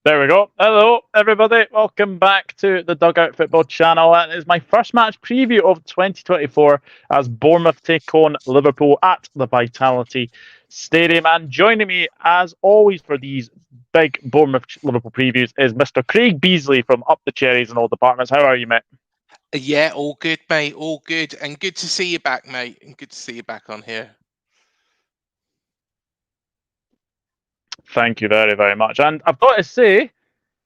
There we go. Hello, everybody. Welcome back to the Dugout Football channel. And it's my first match preview of 2024 as Bournemouth take on Liverpool at the Vitality Stadium. And joining me, as always, for these big Bournemouth Liverpool previews is Mr. Craig Beasley from Up the Cherries and all departments. How are you, mate? Yeah, all good, mate. All good. And good to see you back, mate. And good to see you back on here. Thank you very, very much. And I've got to say,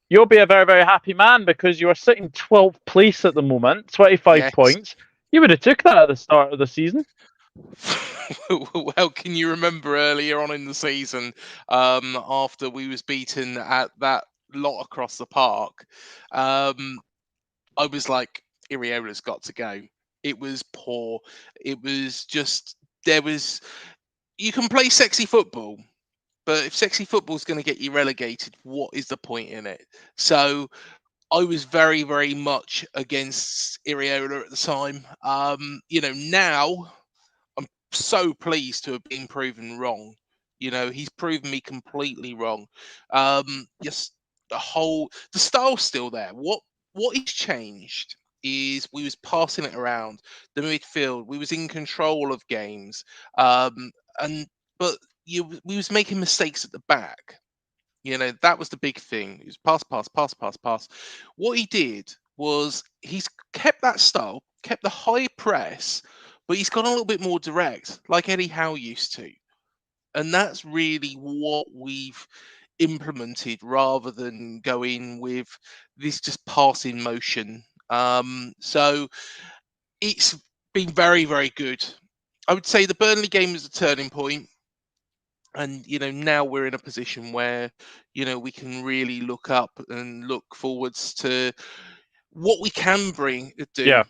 you'll be a very, very happy man because you are sitting 12th place at the moment, 25 points. You would have took that at the start of the season. Well, can you remember earlier on in the season, after we was beaten at that lot across the park, I was like, Iraola's got to go. It was poor. It was just, you can play sexy football, but if sexy football is going to get you relegated, what is the point in it? So I was very, very much against Iraola at the time. Now I'm so pleased to have been proven wrong. He's proven me completely wrong. Just the style's still there. What is changed is we was passing it around the midfield. We was in control of games, but we was making mistakes at the back. That was the big thing. It was pass, pass, pass, pass, pass. What he did was he's kept that style, kept the high press, but he's gone a little bit more direct, like Eddie Howe used to. And that's really what we've implemented rather than going with this just passing motion. So it's been very, very good. I would say the Burnley game was a turning point. And now we're in a position where we can really look up and look forwards to what we can do. Yeah.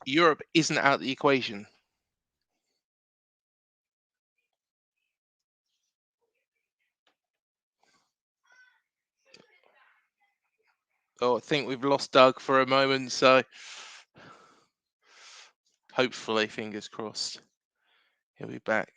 Europe isn't out of the equation. Oh, I think we've lost Doug for a moment, so hopefully, fingers crossed, he'll be back.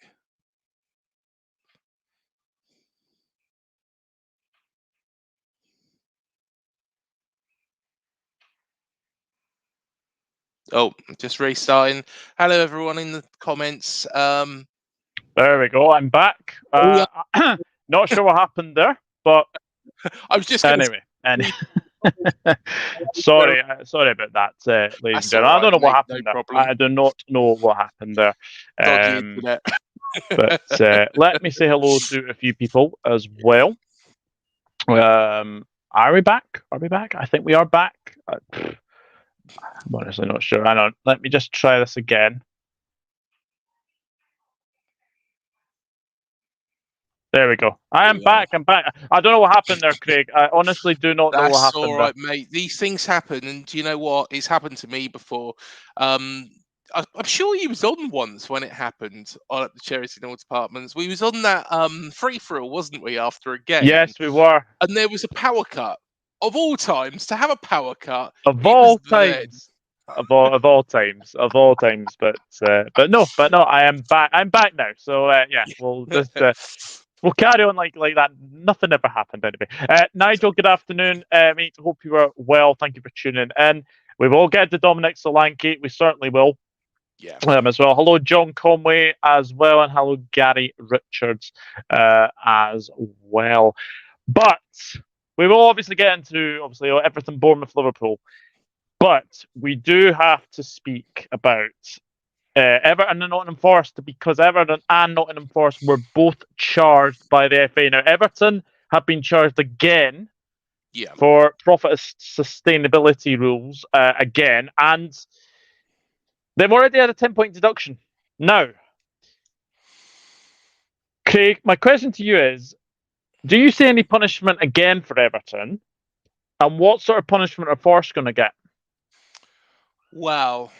Oh, just restarting. Hello, everyone in the comments. There we go. I'm back. Not sure what happened there, but I was just anyway. Sorry about that, ladies and gentlemen. I don't know what happened there. I do not know what happened there. But let me say hello to a few people as well. Are we back? Are we back? I think we are back. I'm honestly not sure. Hang on. Let me just try this again. There we go. I am back. I'm back. I don't know what happened there, Craig. I honestly do not know what happened. That's all right, mate. These things happen, and do you know what? It's happened to me before. I'm sure you was on once when it happened at the Cherries and all departments. We was on that free for all, wasn't we? After a game, yes, we were. And there was a power cut. Of all times, to have a power cut. Of all times. Of all times, but no, I am back. I'm back now. So yeah, we'll just we'll carry on like that. Nothing ever happened anyway. Nigel, good afternoon, mate. Hope you are well. Thank you for tuning in. We will get to Dominic Solanke. We certainly will. Yeah. As well. Hello, John Conway as well, and hello, Gary Richards as well. But we will obviously get into everything Bournemouth, Liverpool. But we do have to speak about Everton and Nottingham Forest because Everton and Nottingham Forest were both charged by the FA. Now, Everton have been charged again for profit sustainability rules again, and they've already had a 10-point deduction. Now, Craig, my question to you is, do you see any punishment again for Everton? And what sort of punishment are Forest going to get? Well,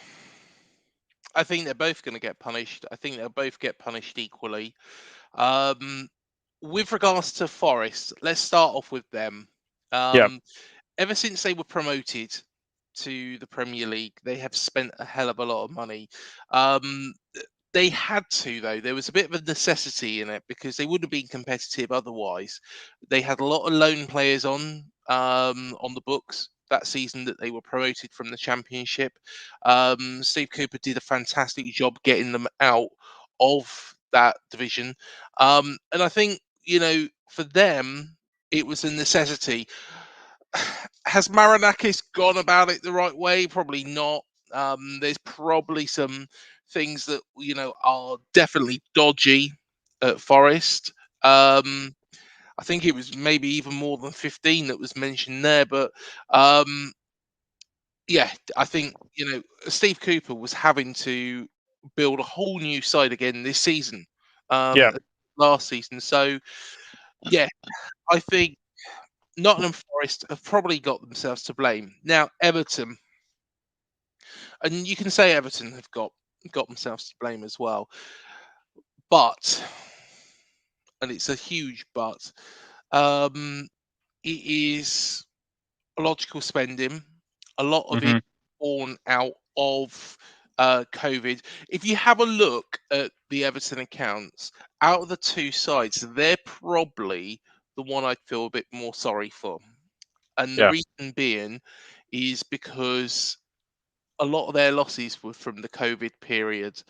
I think they're both going to get punished. I think they'll both get punished equally. With regards to Forest, let's start off with them. Ever since they were promoted to the Premier League, they have spent a hell of a lot of money. They had to, though. There was a bit of a necessity in it because they wouldn't have been competitive otherwise. They had a lot of loan players on the books that season that they were promoted from the Championship. Steve Cooper did a fantastic job getting them out of that division. And I think, for them, it was a necessity. Has Marinakis gone about it the right way? Probably not. There's probably some things that are definitely dodgy at Forest. I think it was maybe even more than 15 that was mentioned there, but yeah, I think Steve Cooper was having to build a whole new side again this season, last season. So yeah, I think Nottingham Forest have probably got themselves to blame. Now Everton, and you can say Everton have got themselves to blame as well, but, and it's a huge but, it is logical spending. A lot of it born out of COVID. If you have a look at the Everton accounts, out of the two sides, they're probably the one I'd feel a bit more sorry for. And the reason being is because a lot of their losses were from the COVID period.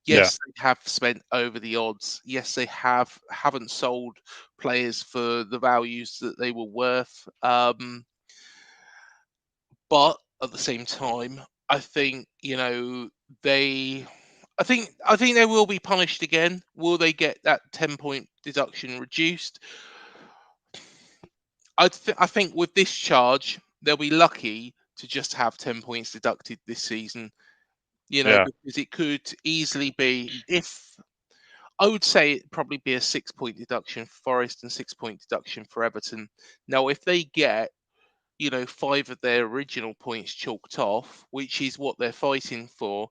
Yes, they have spent over the odds. Yes, they haven't sold players for the values that they were worth. But at the same time, I think they. I think they will be punished again. Will they get that 10-point deduction reduced? I think with this charge, they'll be lucky to just have 10 points deducted this season. Because it could easily be, if I would say it'd probably be a 6-point deduction for Forest and 6-point deduction for Everton. Now, if they get 5 of their original points chalked off, which is what they're fighting for,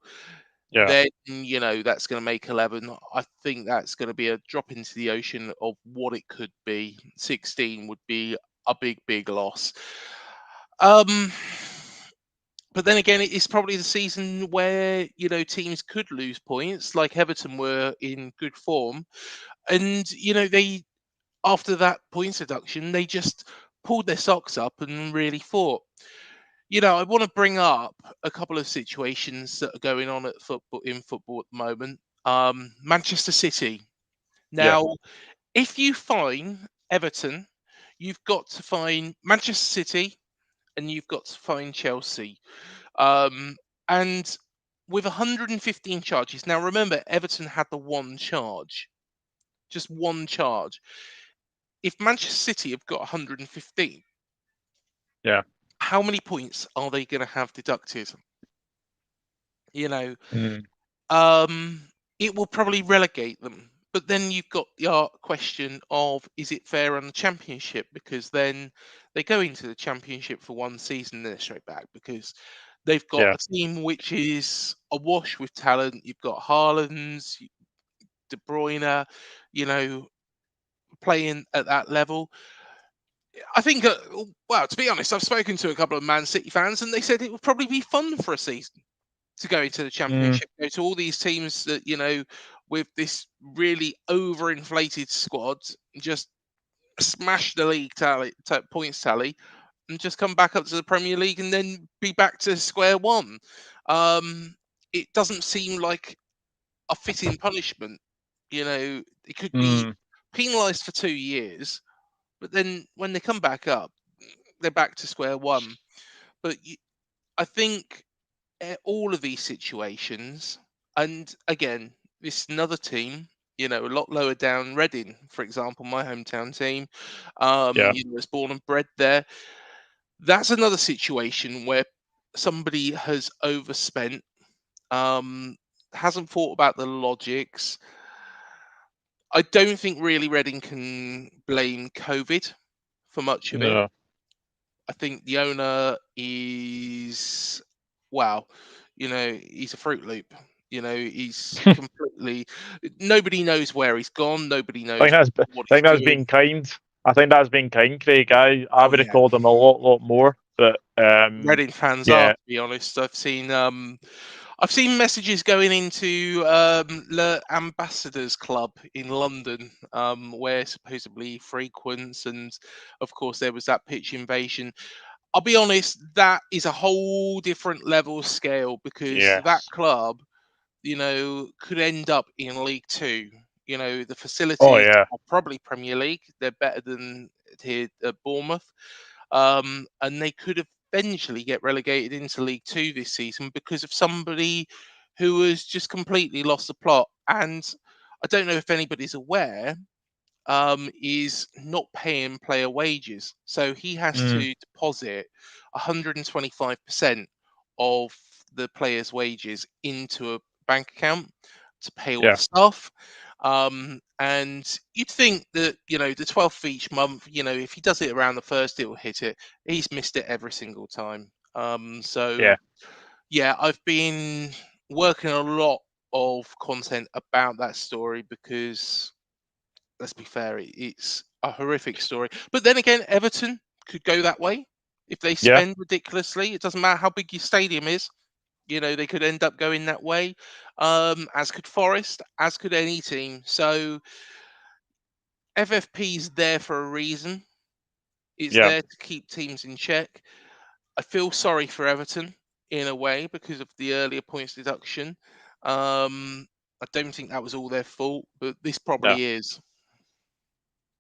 then that's going to make 11. I think that's going to be a drop into the ocean of what it could be. 16 would be a big loss. But then again, it's probably the season where teams could lose points, like Everton were in good form, and they, after that points deduction, they just pulled their socks up and really fought. I want to bring up a couple of situations that are going on in football at the moment. Manchester City. Now, if you fine Everton, you've got to fine Manchester City, and you've got to fine Chelsea. And with 115 charges. Now, remember, Everton had the one charge, just one charge. If Manchester City have got 115, how many points are they going to have deducted? It will probably relegate them. But then you've got the question of, is it fair on the Championship? Because then they go into the Championship for one season and they're straight back, because they've got a team which is awash with talent. You've got Haaland, De Bruyne, playing at that level. I think, well, to be honest, I've spoken to a couple of Man City fans and they said it would probably be fun for a season to go into the Championship, go to all these teams that, with this really overinflated squad, just smash the league points tally, and just come back up to the Premier League and then be back to square one. It doesn't seem like a fitting punishment. It could be penalised for 2 years, but then when they come back up, they're back to square one. But I think all of these situations, and again, this is another team, a lot lower down, Reading, for example, my hometown team, was born and bred there. That's another situation where somebody has overspent, hasn't thought about the logics. I don't think really Reading can blame COVID for much of it. I think the owner is, he's a Fruit Loop. He's completely. Nobody knows where he's gone. Nobody knows what he's doing. Been kind. I think that's been kind, Craig. I would have called him a lot more. But Reading fans are, to be honest. I've seen I've seen messages going into Le Ambassadors Club in London, where supposedly frequents, and of course there was that pitch invasion. I'll be honest, that is a whole different level scale because that Yes. club, could end up in League Two. The Oh facilities yeah. are probably Premier League. They're better than here at Bournemouth, and they could eventually get relegated into League Two this season because of somebody who has just completely lost the plot. And I don't know if anybody's aware, is not paying player wages. So he has Mm, to deposit 125% of the player's wages into a bank account to pay all the yeah. stuff. And you'd think that, the 12th each month, if he does it around the first, it will hit it. He's missed it every single time. So, Yeah. yeah, I've been working a lot of content about that story because let's be fair, it's a horrific story. But then again, Everton could go that way if they Yeah. spend ridiculously. It doesn't matter how big your stadium is. They could end up going that way. As could Forest, as could any team. So FFP is there for a reason. It's Yeah. there to keep teams in check. I feel sorry for Everton in a way because of the earlier points deduction. I don't think that was all their fault, but this No. probably is.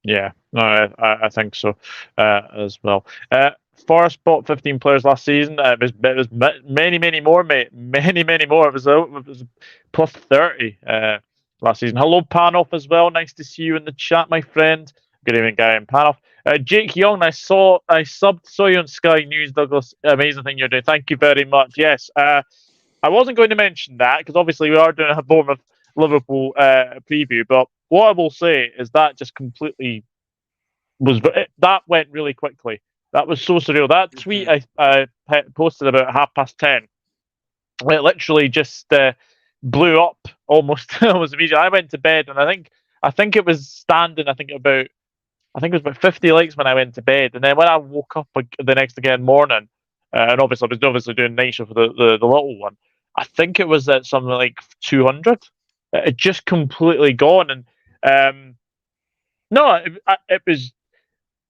Yeah, no, I think so as well. Forest bought 15 players last season. It was many, many more, mate. Many, many more. It was plus 30 last season. Hello, Panoff, as well. Nice to see you in the chat, my friend. Good evening, Guy and Panoff. Jake Young, saw you on Sky News, Douglas. Amazing thing you're doing. Thank you very much. Yes, I wasn't going to mention that because obviously we are doing a Bournemouth Liverpool preview, but what I will say is that just completely that went really quickly. That was so surreal. That tweet Mhm. I posted about 10:30, it literally just blew up almost almost immediately. I went to bed and I think it was standing. I think it was about 50 likes when I went to bed, and then when I woke up the next again morning, and obviously I was doing night shift for the little one. I think it was at something like 200. It just completely gone, and no, it was.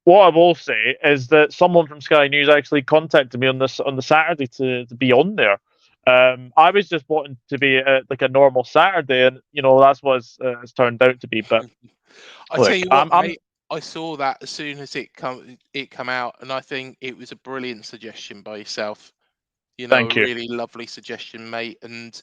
What I will say is that someone from Sky News actually contacted me on the Saturday to be on there. I was just wanting to be like a normal Saturday, and that's what it's turned out to be. But I tell look, you what, I'm mate. I saw that as soon as it come out, and I think it was a brilliant suggestion by yourself. A thank you. really lovely suggestion, mate. And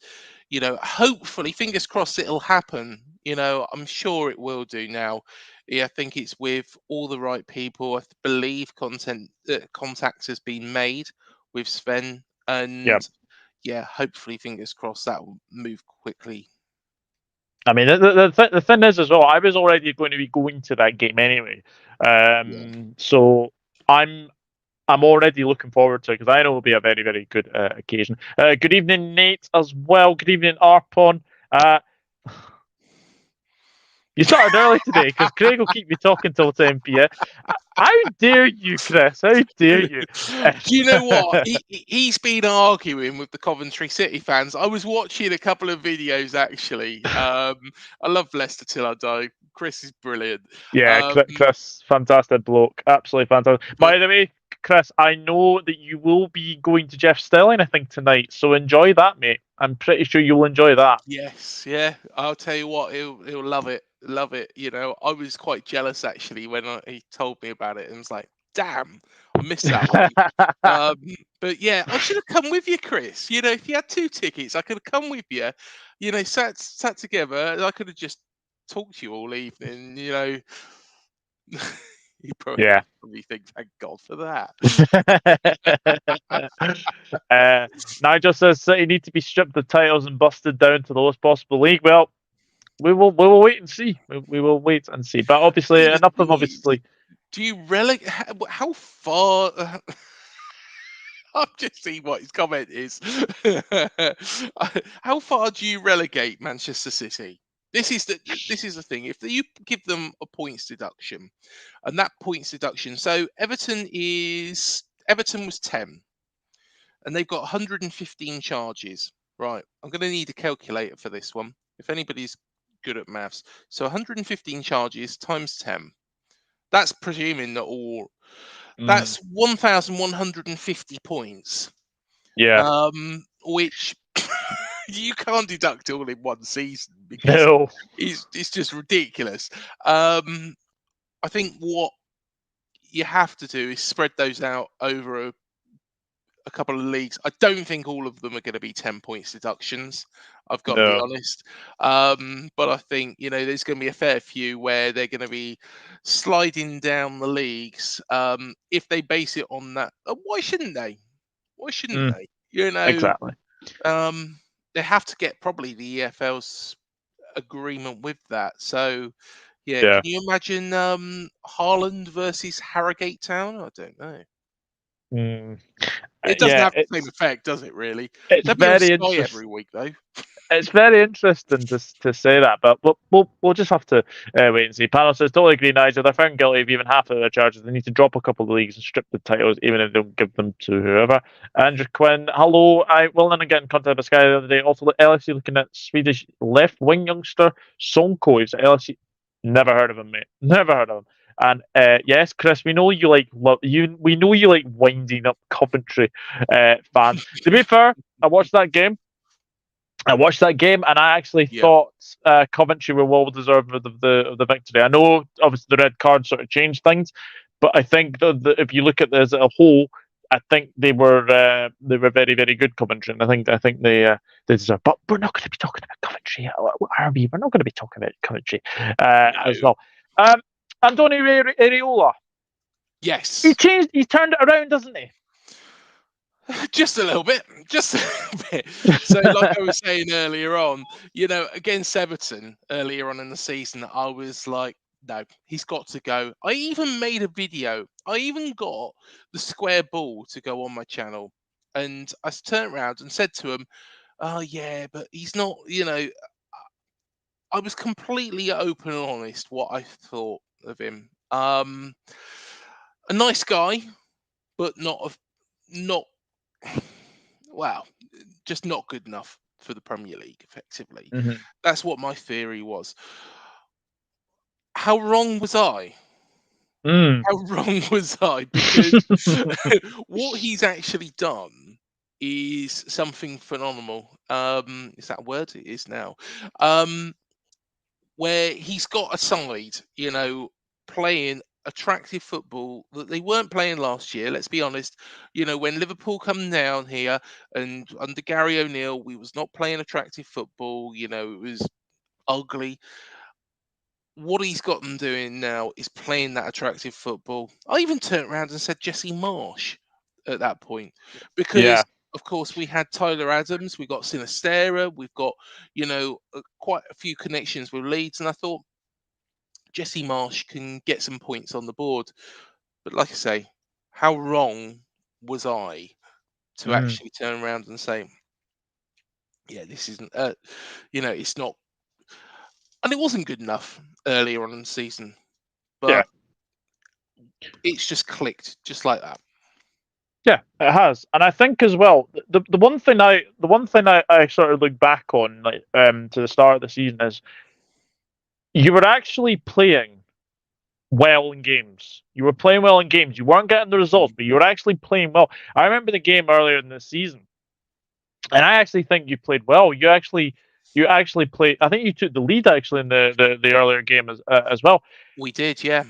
hopefully, fingers crossed, it'll happen. I'm sure it will do now. Yeah, I think it's with all the right people. I believe contact has been made with Sven, Yeah. and yeah, hopefully, fingers crossed, that will move quickly. I mean, the thing is as well, I was already going to be going to that game anyway. Yeah. So I'm I'm already looking forward to it because I know it'll be a very, very good occasion. Good evening, Nate, as well. Good evening, Arpon. Uh, you started early today because Craig will keep me talking till 10 p.m. How dare you, Chris? How dare you? Do you know what? He's been arguing with the Coventry City fans. I was watching a couple of videos actually. I love Leicester till I die. Chris is brilliant. Yeah, Um, Chris, fantastic bloke. Absolutely fantastic. but By the way, Chris, I know that you will be going to Jeff Stelling, I think, tonight. So enjoy that, mate. I'm pretty sure you'll enjoy that. yes, yeah, I'll tell you what, he'll love it. Love it. I was quite jealous actually when he told me about it and was like, damn, I missed that one. Um, but yeah, I should have come with you, Chris. If you had 2 tickets, I could have come with you. Sat together. And I could have just talked to you all evening. You Yeah. probably think, thank God for that. Nigel says City need to be stripped of titles and busted down to the lowest possible league. Well, we will wait and see. We will wait and see. But obviously, See, the enough of thing is, obviously. do you relegate? How far? I've just seen what his comment is. How far do you relegate Manchester City? This is the thing. If you give them a points deduction, and that points deduction, so Everton was 10, and they've got 115 charges. Right, I'm going to need a calculator for this one. If anybody's good at maths, so 115 charges times 10. That's presuming that all. That's 1,150 points. Yeah. Which you can't deduct all in one season because No. it's just ridiculous. I think what you have to do is spread those out over a couple of leagues. I don't think all of them are going to be 10 points deductions. I've got to be No. honest. But I think, there's going to be a fair few where they're going to be sliding down the leagues. If they base it on that, why shouldn't they? Why shouldn't they? Exactly. They have to get probably the EFL's agreement with that. So, yeah, Yeah. can you imagine Haaland versus Harrogate Town? I don't know. It doesn't have the same effect, does it? Really? It's They'll be on very Sky interesting. every week, though. It's very interesting to say that, but we'll just have to wait and see. Panel says totally agree, Nigel. They're found guilty of even half of their charges. They need to drop a couple of leagues and strip the titles, even if they don't give them to whoever. Andrew Quinn, hello. I will then again contact by Sky the other day. Also, LFC looking at Swedish left wing youngster Sonko. He's at LFC. Never heard of him, mate. Never heard of him. And yes, Chris, we know you like we know you like winding up Coventry fans. To be fair, I watched that game, and I actually thought Coventry were well deserved of the victory. I know, obviously, the red card sort of changed things, but I think that if you look at this as a whole, I think they were very, very good, Coventry, and I think they deserve. But we're not going to be talking about Coventry, are we? We're not going to be talking about Coventry as well. Andoni Iraola. Yes. He turned it around, doesn't he? Just a little bit. So, like I was saying earlier on, against Everton earlier on in the season, I was like, no, he's got to go. I even made a video. I even got the square ball to go on my channel. And I turned around and said to him, oh, yeah, but he's not, I was completely open and honest what I thought of him. A nice guy, but not wow, just not good enough for the Premier League, effectively. Mm-hmm. That's what my theory was. How wrong was I? How wrong was I? Because what he's actually done is something phenomenal. Is that a word? It is now. Where he's got a side, playing attractive football that they weren't playing last year. Let's be honest. When Liverpool come down here and under Gary O'Neill, we was not playing attractive football. It was ugly. What he's got them doing now is playing that attractive football. I even turned around and said Jesse Marsh at that point because, of course, we had Tyler Adams, we got Sinistera, we've got, quite a few connections with Leeds, and I thought Jesse Marsh can get some points on the board. But like I say, how wrong was I to actually turn around and say, yeah, this isn't, it's not, and it wasn't good enough earlier on in the season, but it's just clicked just like that. Yeah, it has, and I think as well the one thing I sort of look back on to the start of the season is you were actually playing well in games. You were playing well in games. You weren't getting the results, but you were actually playing well. I remember the game earlier in the season, and I actually think you played well. You actually played. I think you took the lead actually in the earlier game as well. We did, yeah.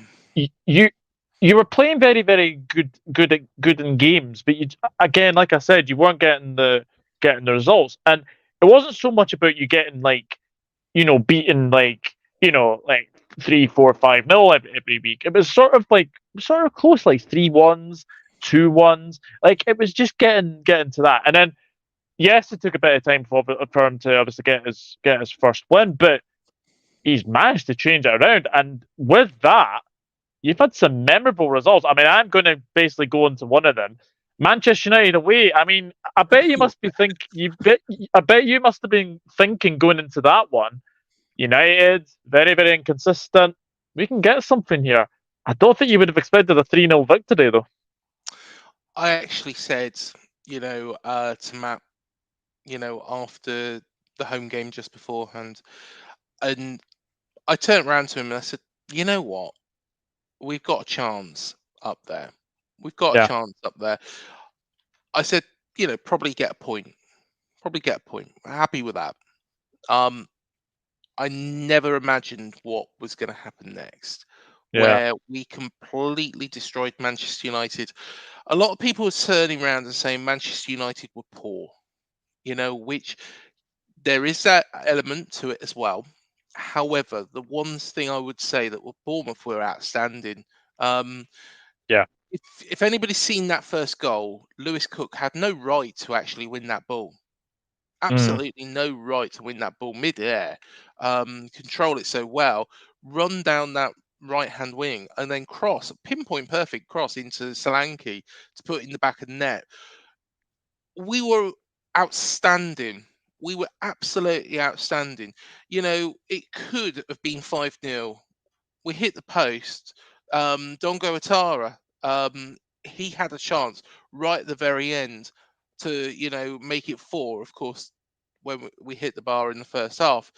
You were playing very, very good in games, but again, like I said, you weren't getting the results, and it wasn't so much about you getting beaten like 3-4, 5-0 every week. It was sort of close, like 3-1s, 2-1s. Like it was just getting to that, and then yes, it took a bit of time for him to obviously get his first win, but he's managed to change it around, and with that, you've had some memorable results. I mean, I'm going to basically go into one of them. Manchester United away. I mean, I bet you must be I bet you must have been thinking going into that one. United, very, very inconsistent. We can get something here. I don't think you would have expected a 3-0 victory, though. I actually said, to Matt, after the home game just beforehand. And I turned around to him and I said, you know what? We've got a chance up there. We've got a Yeah. chance up there. I said, probably get a point. Probably get a point. Happy with that. Um, I never imagined what was going to happen next, Yeah. where we completely destroyed Manchester United. A lot of people were turning around and saying Manchester United were poor, which there is that element to it as well. However, the one thing I would say that Bournemouth were outstanding. Um, Yeah. if anybody's seen that first goal, Lewis Cook had no right to actually win that ball. Mm. Absolutely no right to win that ball mid-air. Control it so well, run down that right-hand wing, and then cross, pinpoint perfect cross into Solanke to put in the back of the net. We were outstanding. We were absolutely outstanding. It could have been 5-0. We hit the post. Dongo Atara, he had a chance right at the very end to, make it 4. Of course, when we hit the bar in the first half,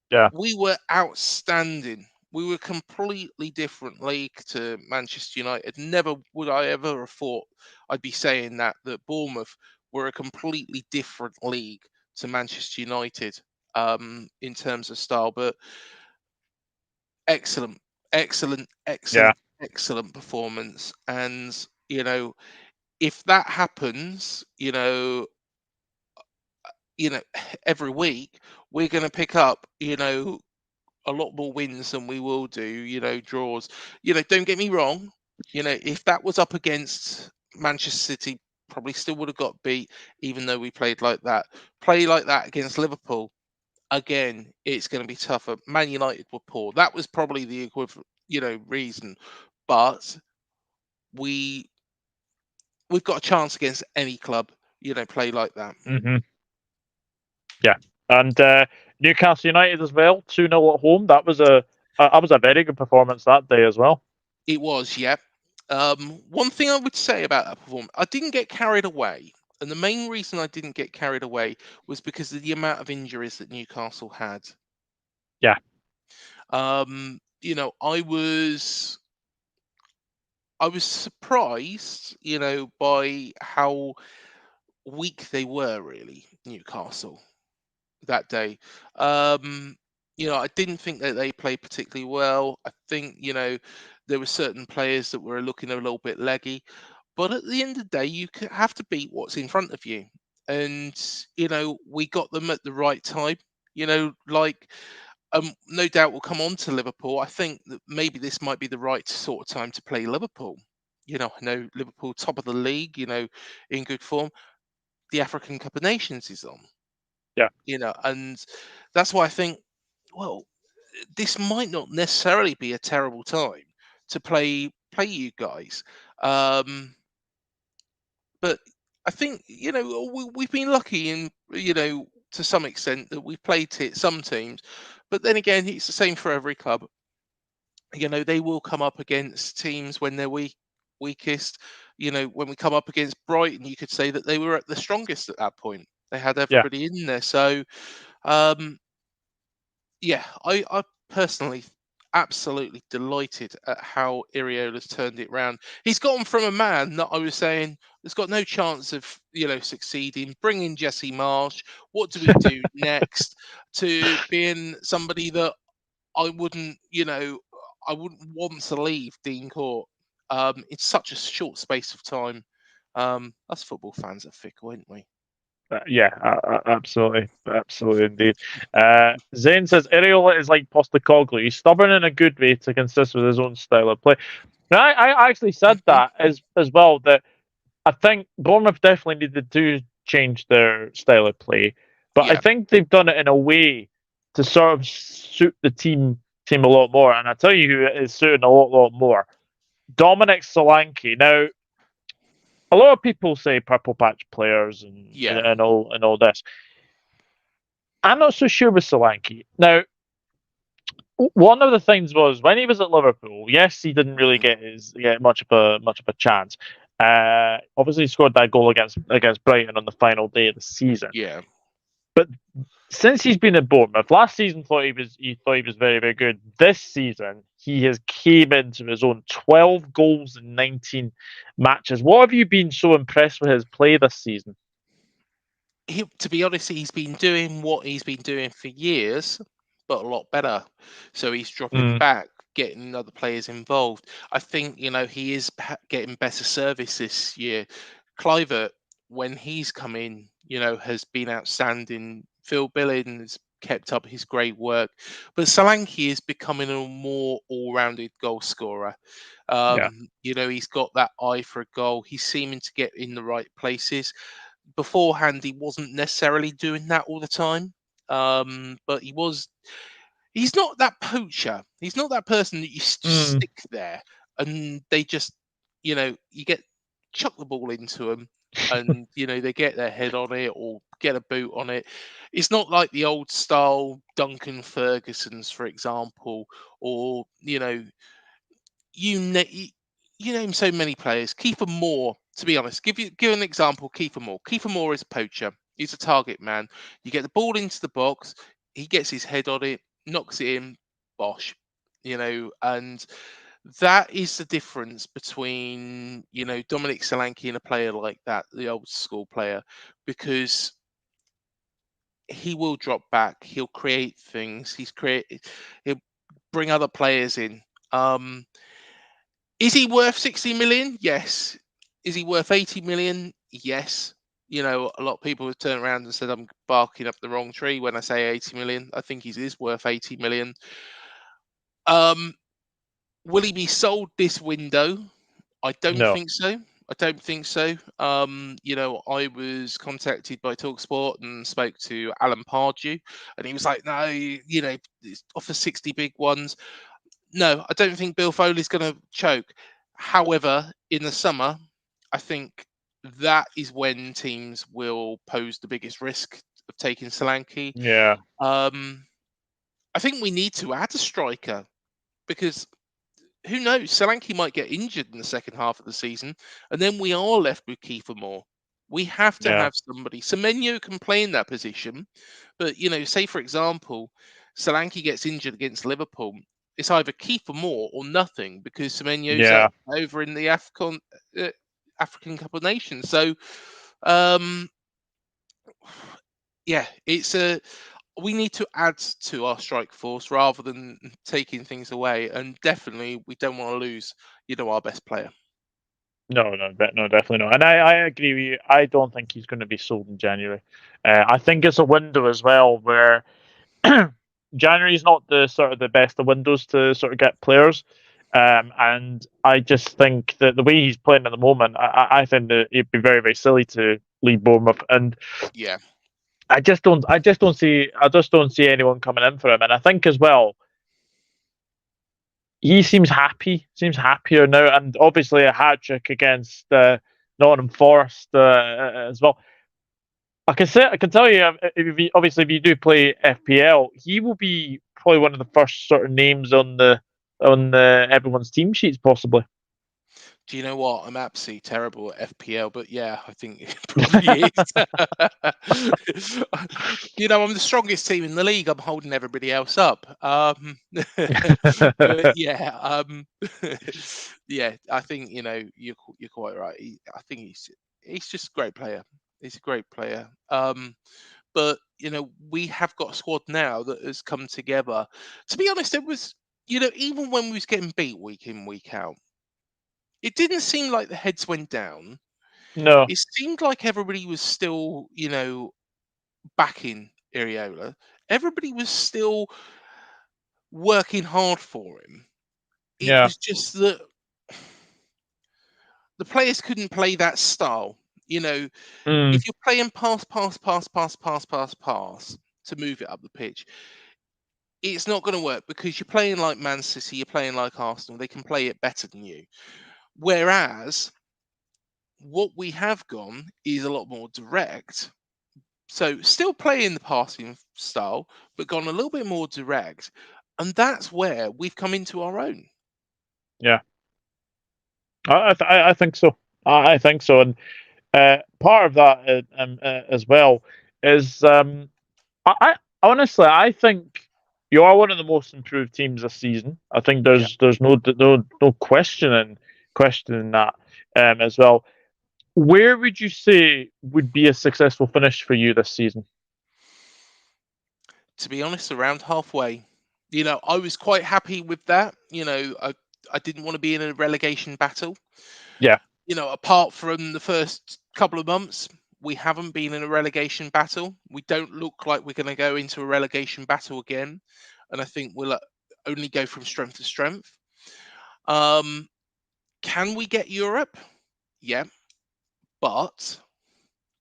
Yeah. we were outstanding. We were a completely different league to Manchester United. Never would I ever have thought I'd be saying that Bournemouth were a completely different league to Manchester United in terms of style. But excellent, excellent, Yeah. excellent, excellent performance. And if that happens, every week we're going to pick up, a lot more wins than we will do, draws. Don't get me wrong. If that was up against Manchester City, probably still would have got beat, even though we played like that. Play like that against Liverpool, again, it's going to be tougher. Man United were poor. That was probably the equivalent, reason. But we've got a chance against any club, play like that. Hmm. Yeah. And Newcastle United as well, 2-0 at home. That was a very good performance that day as well. It was, yeah. One thing I would say about that performance, I didn't get carried away. And the main reason I didn't get carried away was because of the amount of injuries that Newcastle had. Yeah. I was surprised, by how weak they were, really, Newcastle, that day. Um, I didn't think that they played particularly well. I think, there were certain players that were looking a little bit leggy. But at the end of the day, you have to beat what's in front of you. And, we got them at the right time. Like, no doubt we'll come on to Liverpool. I think that maybe this might be the right sort of time to play Liverpool. I know Liverpool top of the league, in good form. The African Cup of Nations is on, Yeah. and that's why I think, well, this might not necessarily be a terrible time to play you guys. But I think, we've been lucky in, to some extent that we've played some teams, but then again, it's the same for every club. They will come up against teams when they're weakest. When we come up against Brighton, you could say that they were at the strongest at that point. They had Yeah. everybody in there. So, um, yeah, I personally absolutely delighted at how Iraola's turned it round. He's gone from a man that I was saying has got no chance of, succeeding, bringing Jesse Marsh, what do we do next, to being somebody that I wouldn't, I wouldn't want to leave Dean Court. It's such a short space of time. Us football fans are fickle, aren't we? Yeah, absolutely, absolutely indeed. Zane says Iraola is like Postecoglou. He's stubborn in a good way to consist with his own style of play. Now, I actually said Mhm. that as well. That I think Bournemouth definitely needed to change their style of play, but I Yeah, think they've done it in a way to sort of suit the team a lot more. And I tell you who it is suiting a lot more. Dominic Solanke. Now, a lot of people say purple patch players and, and, yeah, and all this. I'm not so sure with Solanke. Now, one of the things was when he was at Liverpool. Yes, he didn't really mhm, get much of a chance. Obviously, he scored that goal against Brighton on the final day of the season. yeah. But since he's been at Bournemouth, last season he thought he was very, very good. This season he has came into his own. 12 goals in 19 matches. What have you been so impressed with his play this season? To be honest, he's been doing what he's been doing for years, but a lot better. So he's dropping Mm, back, getting other players involved. I think he is getting better service this year. Clivert, when he's come in, has been outstanding. Phil Billings kept up his great work, but Solanke is becoming a more all-rounded goal scorer. yeah, He's got that eye for a goal. He's seeming to get in the right places. Beforehand, he wasn't necessarily doing that all the time, but he's not that poacher. He's not that person that you just mm, stick there and they just, you get chuck the ball into them and, they get their head on it or get a boot on it. It's not like the old style Duncan Ferguson's, for example, or, you, you name so many players. Kiefer Moore, to be honest, give an example. Kiefer Moore. Kiefer Moore is a poacher. He's a target man. You get the ball into the box, he gets his head on it, knocks it in, bosh. And that is the difference between Dominic Solanke and a player like that, the old school player, because he will drop back. He'll create things. He'll bring other players in. Is he worth 60 million? Yes. Is he worth 80 million? Yes. A lot of people have turned around and said I'm barking up the wrong tree when I say 80 million. I think he is worth 80 million. Will he be sold this window? I don't no, think so. I don't think so. I was contacted by Talksport and spoke to Alan Pardew, and he was like, "No, it's offer 60 big ones." No, I don't think Bill Foley's going to choke. However, in the summer, I think that is when teams will pose the biggest risk of taking Solanke. yeah, Um, I think we need to add a striker because who knows? Solanke might get injured in the second half of the season, and then we are left with Kiefer Moore. We have to yeah, have somebody. Semenyo can play in that position, but say for example, Solanke gets injured against Liverpool. It's either Kiefer Moore or nothing because Semenyo's yeah. over in the African Cup of Nations. So, um, yeah, we need to add to our strike force rather than taking things away. And definitely, we don't want to lose, our best player. No, no, no, definitely not. And I agree with you. I don't think he's going to be sold in January. I think it's a window as well where January is not the sort of the best of windows to sort of get players. And I just think that the way he's playing at the moment, I think that it'd be very, very silly to leave Bournemouth. And Yeah, I just don't see anyone coming in for him. And I think as well, he seems happier now, and obviously a hat trick against Nottingham Forest as well. I can tell you, obviously, if you do play FPL, he will be probably one of the first sort of names on the everyone's team sheets, possibly. do you know what? I'm absolutely terrible at FPL, but yeah, I think it probably is. I'm the strongest team in the league. I'm holding everybody else up. But yeah, yeah, I think you're quite right. I think he's just a great player. He's a great player. But we have got a squad now that has come together. To be honest, it was even when we was getting beat week in week out. It didn't seem like the heads went down. No, It seemed like everybody was still, backing Iraola. Everybody was still working hard for him. It yeah, was just that the players couldn't play that style. mm, If you're playing pass to move it up the pitch, it's not going to work because you're playing like Man City, you're playing like Arsenal. They can play it better than you. Whereas what we have gone is a lot more direct. So still playing the passing style, but gone a little bit more direct. And that's where we've come into our own. yeah. I think so. I think so, and part of that as well is I honestly, I think you are one of the most improved teams this season. I think Yeah. there's no questioning that as well. Where would you say would be a successful finish for you this season? To be honest, around halfway. I was quite happy with that. I didn't want to be in a relegation battle. Yeah, Apart from the first couple of months, we haven't been in a relegation battle. We don't look like we're going to go into a relegation battle again. And I think we'll only go from strength to strength. Um, can we get Europe? Yeah. But,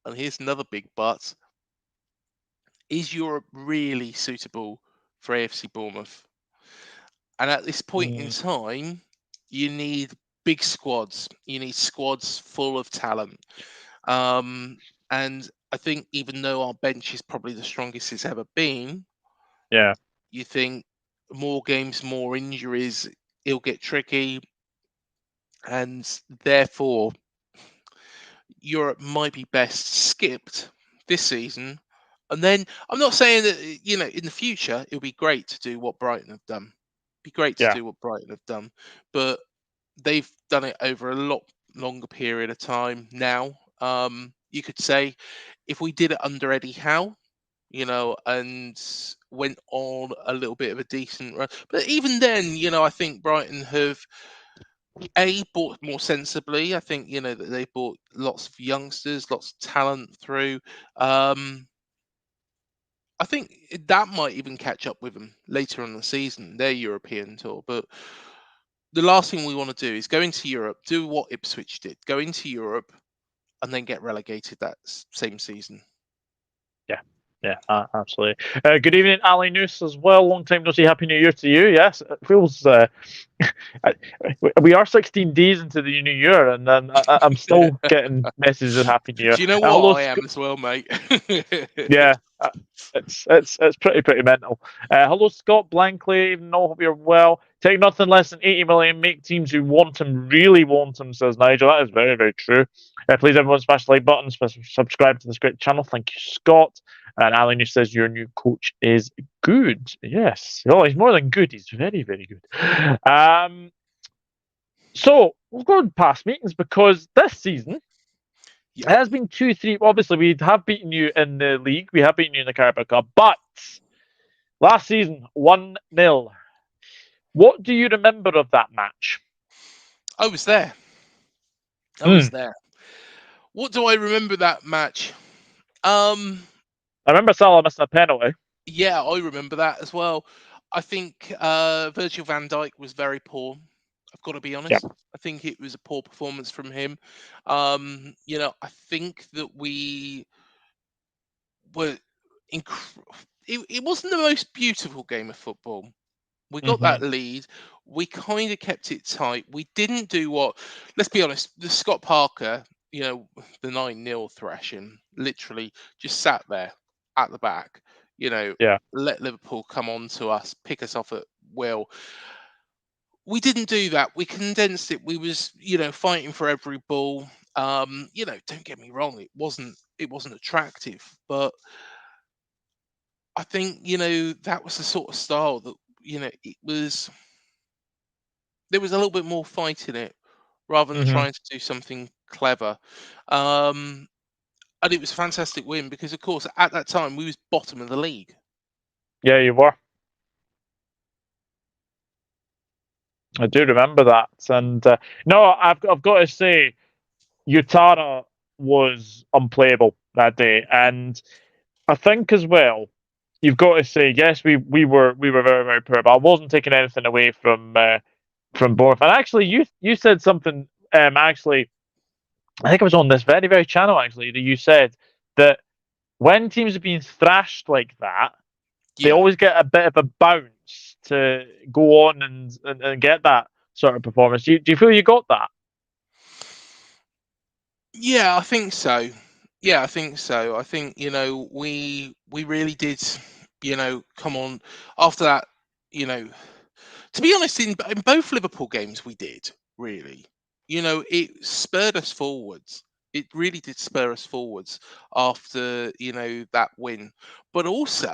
and here's another big but, is Europe really suitable for AFC Bournemouth? And at this point in mm, time, you need big squads. You need squads full of talent. Um, and I think even though our bench is probably the strongest it's ever been, yeah, you think more games, more injuries, it'll get tricky. And therefore, Europe might be best skipped this season. And then I'm not saying that, in the future, it'll be great to do what Brighton have done. Be great to yeah, do what Brighton have done. But they've done it over a lot longer period of time now. You could say if we did it under Eddie Howe, and went on a little bit of a decent run. But even then, I think Brighton have bought more sensibly. I think that they bought lots of youngsters, lots of talent through. Um, I think that might even catch up with them later on in the season, their European tour. But the last thing we want to do is go into Europe, do what Ipswich did, go into Europe, and then get relegated that same season. yeah, yeah, absolutely. Good evening, Ali Noose as well. Long time no see. Happy New Year to you. Yes, it feels we are 16 days into the new year, and then I'm still getting messages of Happy New Year. Do you know Hello, what I am as well, mate? yeah, it's pretty mental. Hello, Scott Blankley. Even though hope you're well. Take nothing less than 80 million. Make teams who want him really want him. Says Nigel. That is very very true. Please everyone smash the like button. Subscribe to this great channel. Thank you, Scott. And Alan who says your new coach is good. Yes. Oh, he's more than good. He's very very good. So we've gone past meetings because this season Yeah. it has been 2-3. Obviously, we have beaten you in the league. We have beaten you in the Carabao Cup. But last season, 1-0. What do you remember of that match? I was there. I was Mm. there. What do I remember that match? Um, I remember Salah missing a penalty. yeah, I remember that as well. I think Virgil van Dijk was very poor. I've got to be Yeah. honest. I think it was a poor performance from him. I think that we were it wasn't the most beautiful game of football. We got that Mm-hmm. lead. We kind of kept it tight. We didn't do what, let's be honest, the Scott Parker, the 9-0 thrashing, literally just sat there at the back, Yeah. let Liverpool come on to us, pick us off at will. We didn't do that. We condensed it. We was, fighting for every ball. Don't get me wrong, it wasn't attractive, but I think, that was the sort of style that, there was a little bit more fight in it rather than Mm-hmm. trying to do something clever. Um, and it was a fantastic win because, of course, at that time we was bottom of the league. Yeah, you were. I do remember that. And no, I've got to say, Utara was unplayable that day. And I think as well, you've got to say, yes, we were very, very poor, but I wasn't taking anything away from Bournemouth. And actually, you said something. Actually, I think it was on this very very channel actually that you said that when teams are being thrashed like that, they Yeah, always get a bit of a bounce to go on and get that sort of performance. Do you feel you got that? yeah, I think so. Yeah, I think so. I think we really did, come on after that. You know, to be honest, in both Liverpool games we did really. It spurred us forwards. It really did spur us forwards after, that win. But also,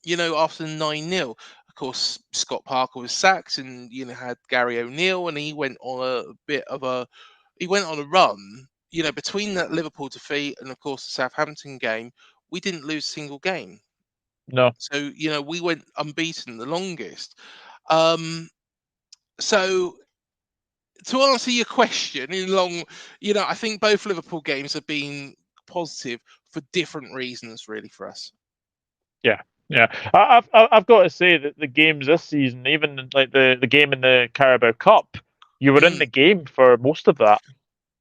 after 9-0, of course, Scott Parker was sacked and, had Gary O'Neill, and he went on a run, between that Liverpool defeat and, of course, the Southampton game. We didn't lose a single game. No. So, we went unbeaten the longest. So to answer your question I think both Liverpool games have been positive for different reasons, really, for us. Yeah. I've got to say that the games this season, even like the game in the Carabao Cup, you were in the game for most of that.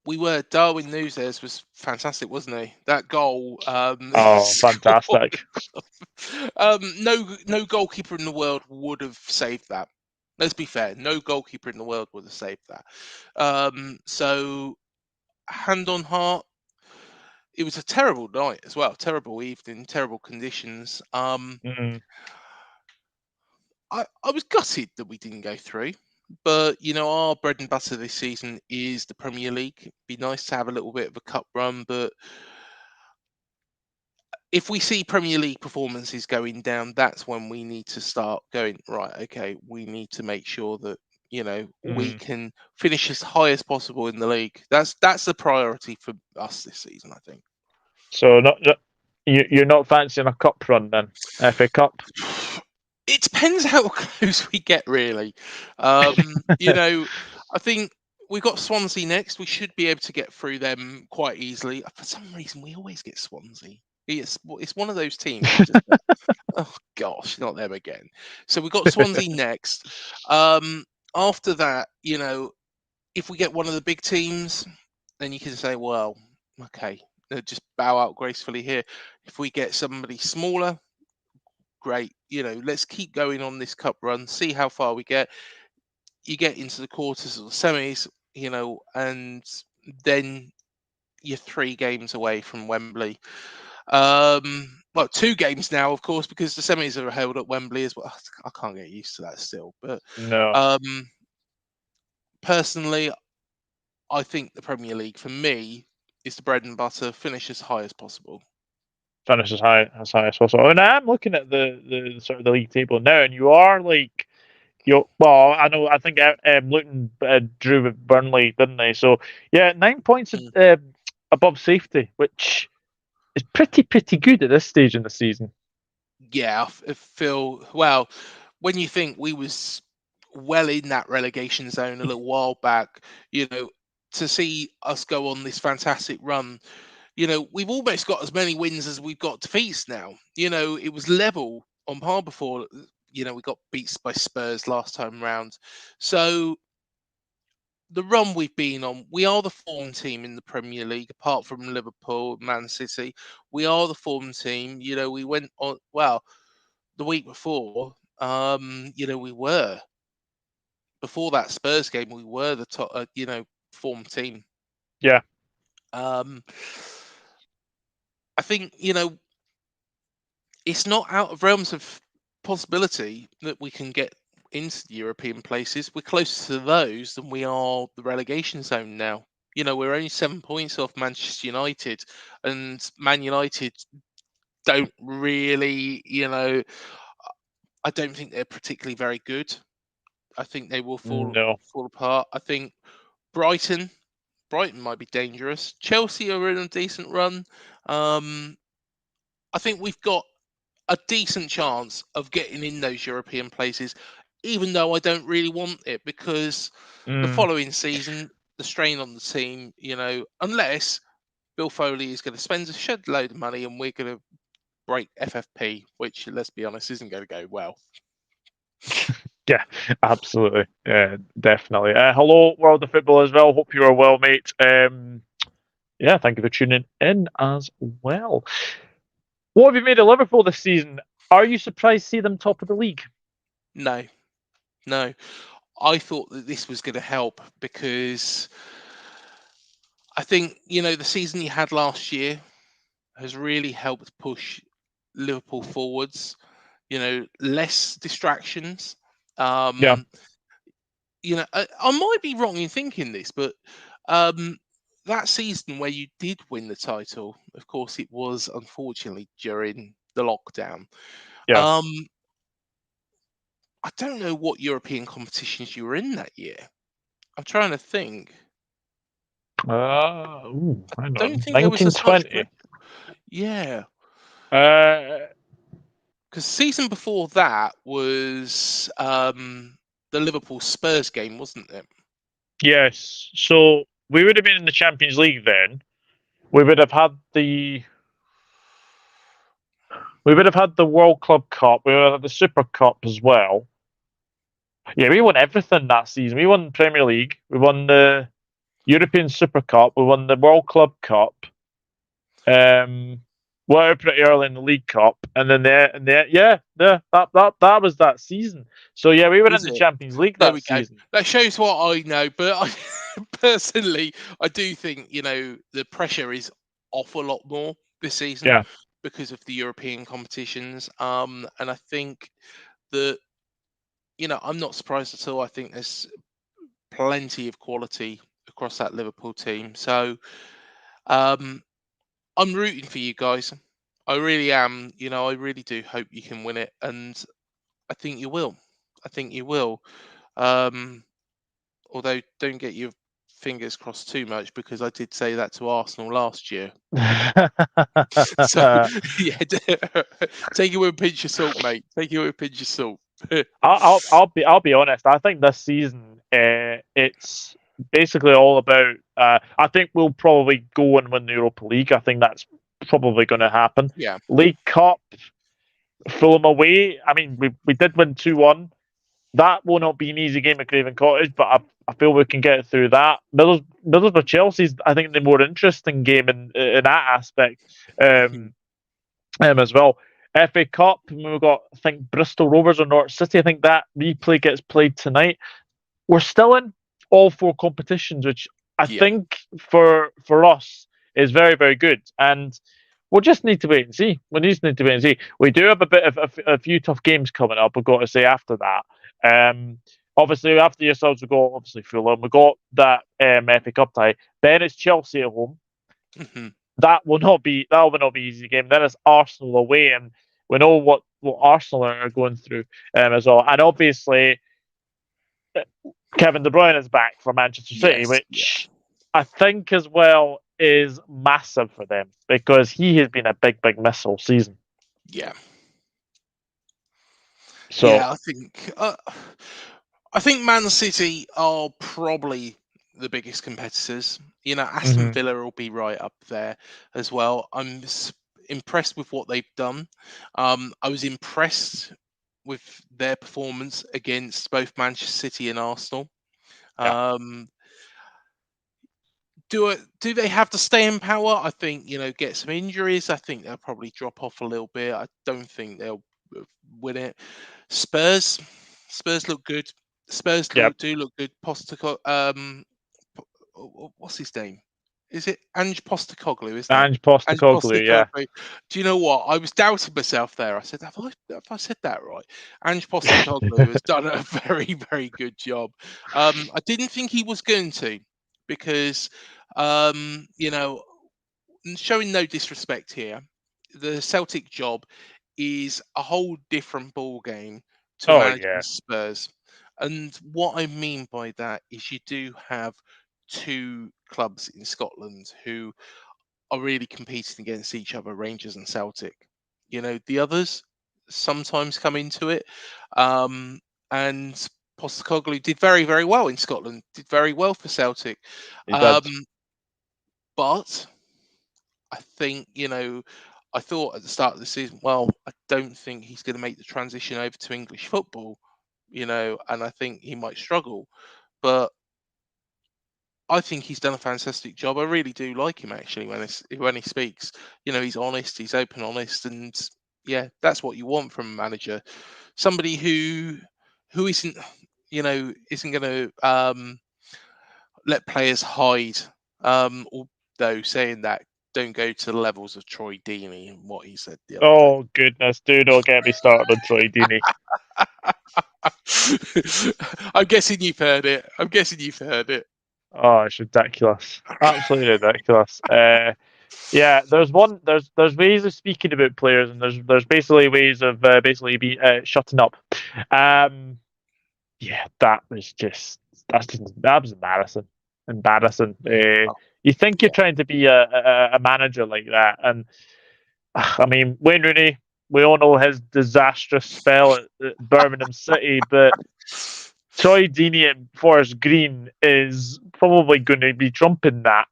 We were. Darwin Nunez was fantastic, wasn't he? That goal. Fantastic. No goalkeeper in the world would have saved that. Let's be fair. No goalkeeper in the world would have saved that. So, hand on heart, it was a terrible night as well. Terrible evening, terrible conditions. Mm. I was gutted that we didn't go through. But, our bread and butter this season is the Premier League. It'd be nice to have a little bit of a cup run, but if we see Premier League performances going down, that's when we need to start going, right, okay, we need to make sure that, we can finish as high as possible in the league. That's the priority for us this season, I think. So you're not fancying a cup run then? FA Cup? It depends how close we get, really. I think we've got Swansea next. We should be able to get through them quite easily. For some reason, we always get Swansea. It's one of those teams. Oh gosh, not them again. So we've got Swansea next. After that, if we get one of the big teams, then you can say, well, okay, just bow out gracefully here. If we get somebody smaller, great. Let's keep going on this cup run, see how far we get. You get into the quarters or the semis, and then you're 3 games away from Wembley. Well, 2 games now, of course, because the semis are held at Wembley as well. I can't get used to that still, but No. Personally, I think the Premier League for me is the bread and butter. Finish as high as possible. Finish as high as possible. And I'm looking at the sort of the league table now, and you are like well, I know. I think Luton drew with Burnley, didn't they? So yeah, 9 points above safety, which is pretty good at this stage in the season. Yeah, I feel well when you think we was well in that relegation zone a little while back. To see us go on this fantastic run. We've almost got as many wins as we've got defeats now. It was level on par before. We got beat by Spurs last time round. So the run we've been on, we are the form team in the Premier League, apart from Liverpool, Man City. We are the form team. We went on, well, the week before, we were. Before that Spurs game, we were the top, form team. Yeah. I think, it's not out of realms of possibility that we can get into the European places. We're closer to those than we are the relegation zone now. We're only 7 points off Manchester United, and Man United don't really, I don't think they're particularly very good. I think they will fall apart. I think Brighton might be dangerous. Chelsea are in a decent run. I think we've got a decent chance of getting in those European places, even though I don't really want it, because the following season, the strain on the team, unless Bill Foley is going to spend a shed load of money and we're going to break FFP, which, let's be honest, isn't going to go well. Yeah, absolutely. Yeah, definitely. Hello, World of Football as well. Hope you are well, mate. Yeah, thank you for tuning in as well. What have you made of Liverpool this season? Are you surprised to see them top of the league? No. I thought that this was going to help because I think, the season you had last year has really helped push Liverpool forwards. Less distractions. Yeah. I might be wrong in thinking this, but that season where you did win the title, of course, it was unfortunately during the lockdown. Yeah. I don't know what European competitions you were in that year. I'm trying to think. Hang Don't on. think there was as much. 1920. Yeah, Uh, because season before that was the Liverpool Spurs game, wasn't it? yes. So we would have been in the Champions League then. We would have had the World Club Cup. We would have had the Super Cup as well. Yeah, we won everything that season. We won Premier League. We won the European Super Cup. We won the World Club Cup. We were pretty early in the League Cup, and then that was that season. So yeah, we were in Was the it? Champions League There that we go. season. That shows what I know. But personally, I do think the pressure is off a lot more this season Yeah. because of the European competitions. And I think that I'm not surprised at all. I think there's plenty of quality across that Liverpool team. So um, I'm rooting for you guys. I really am. I really do hope you can win it, and I think you will. I think you will. Um, Although, don't get your fingers crossed too much because I did say that to Arsenal last year. So yeah, take it with a pinch of salt, mate. Take it with a pinch of salt. I'll be honest. I think this season, it's basically all about. I think we'll probably go and win the Europa League. I think that's probably going to happen. Yeah. League Cup, Fulham away. I mean, we did win 2-1. That will not be an easy game at Craven Cottage, but I feel we can get through that. Middlesbrough Chelsea's, I think, the more interesting game in that aspect as well. FA Cup, we've got, I think, Bristol Rovers or Norwich City. I think that replay gets played tonight. We're still in all four competitions, which I think for us is very, very good. And we'll just need to wait and see. We just need to wait and see. We do have a bit of a few tough games coming up, we've got to say, after that. Obviously, after yourselves, we've got obviously Fulham. We've got that FA Cup tie. Then it's Chelsea at home. That will not be an easy game. Then it's Arsenal away, and we know what Arsenal are going through as well. And obviously, Kevin De Bruyne is back for Manchester City, which I think as well is massive for them because he has been a big miss all season. Yeah. So yeah, I think Man City are probably the biggest competitors. Aston Villa will be right up there as well. I'm impressed with what they've done. I was impressed with their performance against both Manchester City and Arsenal. Do they have to stay in power? I think get some injuries. I think they'll probably drop off a little bit. I don't think they'll win it. Spurs look good. Spurs do look good. What's his name? Is it Ange Postecoglou? Isn't it? Ange Postecoglou, yeah. Do you know what? I was doubting myself there. I said, have I said that right? Ange Postecoglou has done a very, very good job. I didn't think he was going to, because showing no disrespect here, the Celtic job is a whole different ball game to managing Spurs. And what I mean by that is you do have two clubs in Scotland who are really competing against each other, Rangers and Celtic. The others sometimes come into it. And Postecoglou did very, very well in Scotland, did very well for Celtic. But I think, I thought at the start of the season, well, I don't think he's going to make the transition over to English football, and I think he might struggle. But I think he's done a fantastic job. I really do like him, actually, when he speaks. He's honest, he's open, honest, and yeah, that's what you want from a manager. Somebody who isn't, isn't going to let players hide. Although saying that, don't go to the levels of Troy Deeney and what he said the other day. Oh goodness, do not get me started on Troy Deeney. I'm guessing you've heard it. Oh, it's ridiculous. Absolutely ridiculous. Yeah, there's one. There's ways of speaking about players, and there's basically ways of basically be shutting up. Yeah, that was embarrassing. Embarrassing. Oh, You think you're yeah. trying to be a manager like that, and I mean Wayne Rooney. We all know his disastrous spell at Birmingham City, but Troy Deeney at Forest Green is probably going to be trumping that.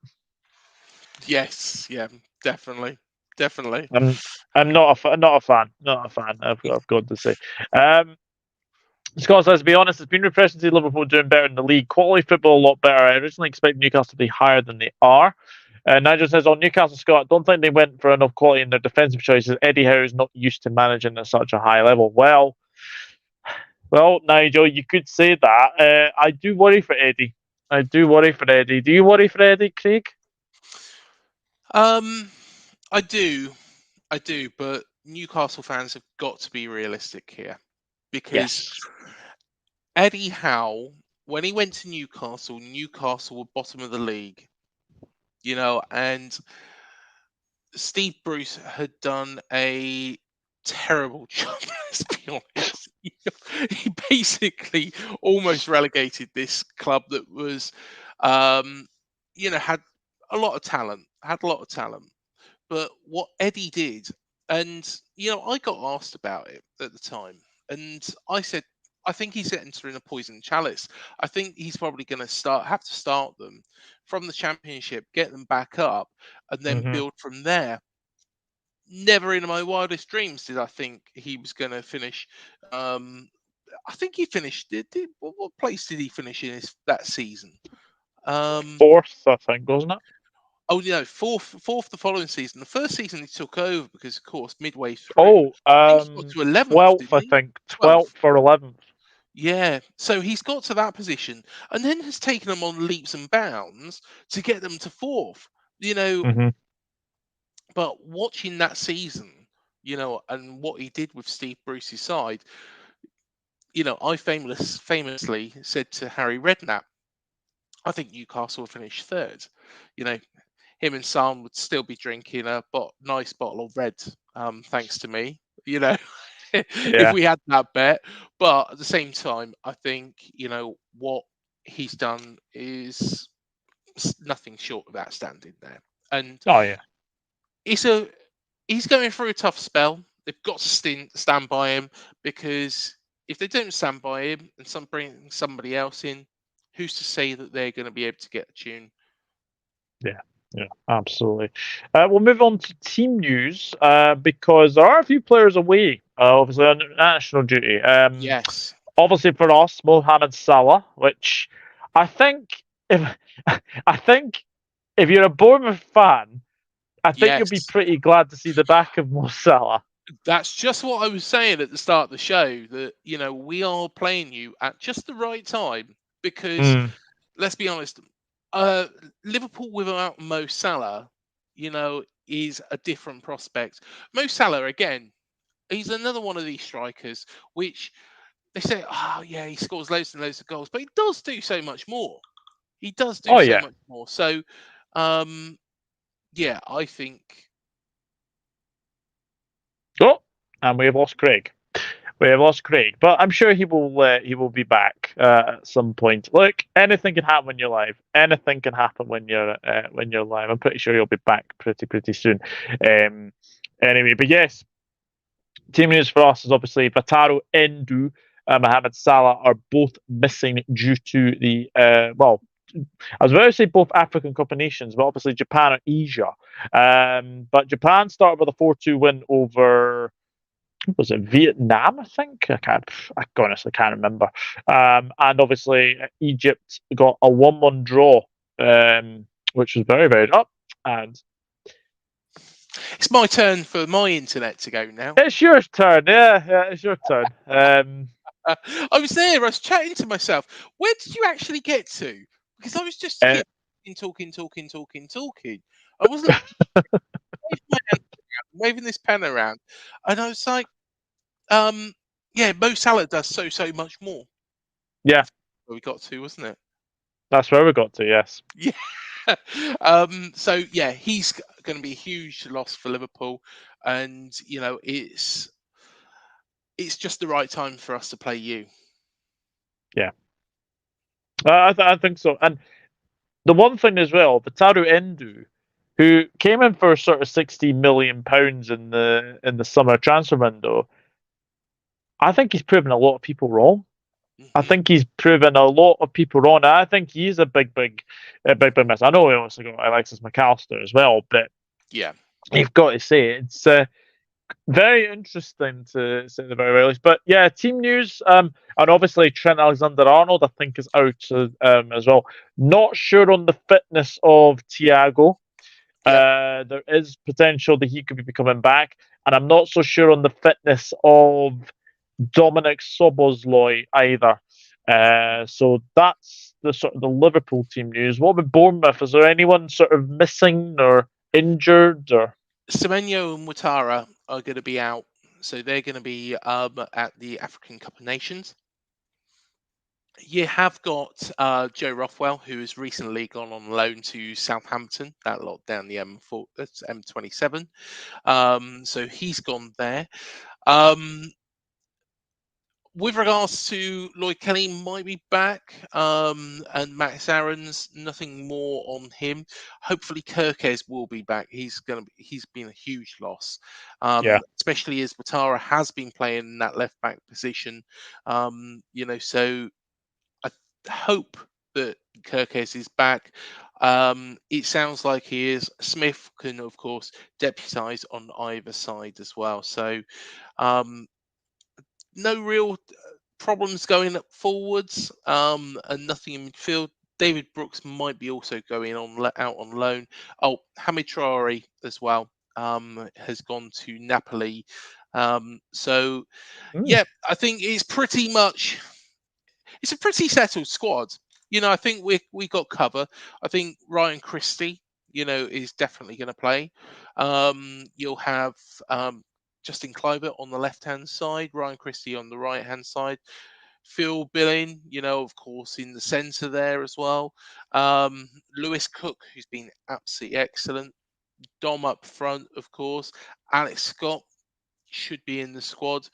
Yes, yeah, definitely, definitely. I'm not a fan, not a fan. I've got to say. Um, Scott, let's be honest, it's been refreshing to see Liverpool doing better in the league. Quality football a lot better. I originally expected Newcastle to be higher than they are. Nigel says on Newcastle, Scott, don't think they went for enough quality in their defensive choices. Eddie Howe is not used to managing at such a high level. Well, Nigel, you could say that. I do worry for Eddie. I do worry for Eddie. Do you worry for Eddie, Craig? Um, I do, but Newcastle fans have got to be realistic here because Yes. Eddie Howe, when he went to Newcastle, Newcastle were bottom of the league, and Steve Bruce had done a terrible job. Let's be honest. He basically almost relegated this club that was, had a lot of talent, But what Eddie did, and I got asked about it at the time, and I said, I think he's entering a poison chalice. I think he's probably going to have to start them from the Championship, get them back up, and then Hmm. build from there. Never in my wildest dreams did I think he was going to finish. Um, I think he finished. What place did he finish in that season? Fourth, I think, wasn't it? Oh, fourth the following season. The first season he took over because, of course, midway through, Oh, I think he got to 11th, 12th, didn't I he? think. 12th. 12th or 11th. Yeah. So he's got to that position and then has taken them on leaps and bounds to get them to fourth. You know, Hmm. but watching that season, and what he did with Steve Bruce's side, I famously said to Harry Redknapp, I think Newcastle will finish third. You know, him and Sam would still be drinking a nice bottle of red, thanks to me. If Yeah. we had that bet. But at the same time, I think what he's done is nothing short of outstanding there, and Oh, yeah. it's he's going through a tough spell. They've got to stand by him because if they don't stand by him and bring somebody else in, who's to say that they're going to be able to get a tune? Yeah. Yeah, absolutely. We'll move on to team news because there are a few players away, obviously on national duty. Yes. Obviously for us, Mohamed Salah, which I think if I think if you're a Bournemouth fan, I think you'll be Yes. pretty glad to see the back of Mo Salah. That's just what I was saying at the start of the show that, we are playing you at just the right time because Mm. let's be honest, Liverpool without Mo Salah, is a different prospect. Mo Salah, again, he's another one of these strikers which they say, oh, yeah, he scores loads and loads of goals, but he does do so much more. He does do Oh so yeah. much more. So, um, yeah, I think. Oh, and we have lost Craig. We have lost Craig, but I'm sure he will be back at some point. Look, anything can happen when you're live. Anything can happen when you're live. I'm pretty sure he'll be back pretty soon. Anyway, but yes, team news for us is obviously Wataru, Endo, Mohamed Salah are both missing due to the I was about to say both African Cup of Nations, but obviously Japan or Asia. But Japan started with a 4-2 win over, was it Vietnam? I think I honestly can't remember. And obviously Egypt got a 1-1 draw, which was very up. And It's my turn for my internet to go now. it's your turn. Yeah, it's your turn. I was there. I was chatting to myself. Where did you actually get to? Because I was just Uh, here talking. I wasn't waving my hand around, waving this pen around, and I was like, yeah, Mo Salah does so much more. yeah, Where we got to, wasn't it? That's where we got to. Yes. Yeah. So yeah, he's going to be a huge loss for Liverpool, and it's just the right time for us to play you. Yeah. I think so. And the one thing as well, Wataru Endo, who came in for sort of £60 million in the summer transfer window, I think he's proven a lot of people wrong. I think he's proven a lot of people wrong. I think he's a big miss. I know we also got Alexis McAllister as well, but Yeah. you've got to say it's very interesting to say the very least. But yeah, team news. And obviously Trent Alexander-Arnold, I think, is out as well. Not sure on the fitness of Thiago. Yep. There is potential that he could be coming back, and I'm not so sure on the fitness of Dominic Soboslai either. So that's the sort of the Liverpool team news. What about Bournemouth? Is there anyone sort of missing or injured or? Semenyo and Wataru are going to be out, so they're going to be at the African Cup of Nations. You have got Joe Rothwell, who has recently gone on loan to Southampton. That lot down the M4, that's M27. So he's gone there. With regards to Lloyd Kelly, might be back, and Max Aaron's, nothing more on him. Hopefully, Kirkes will be back. He's been a huge loss, especially as Wataru has been playing in that left back position. So I hope that Kirkes is back. It sounds like he is. Smith can, of course, deputise on either side as well. So. No real problems going up forwards, and nothing in midfield. David Brooks might be also going out on loan. Oh, Hamid Traore as well has gone to Napoli. Yeah, I think it's a pretty settled squad. I think we got cover. I think Ryan Christie, is definitely going to play. You'll have Justin Kluivert on the left-hand side, Ryan Christie on the right-hand side, Phil Billing, of course, in the centre there as well. Lewis Cook, who's been absolutely excellent. Dom up front, of course. Alex Scott should be in the squad.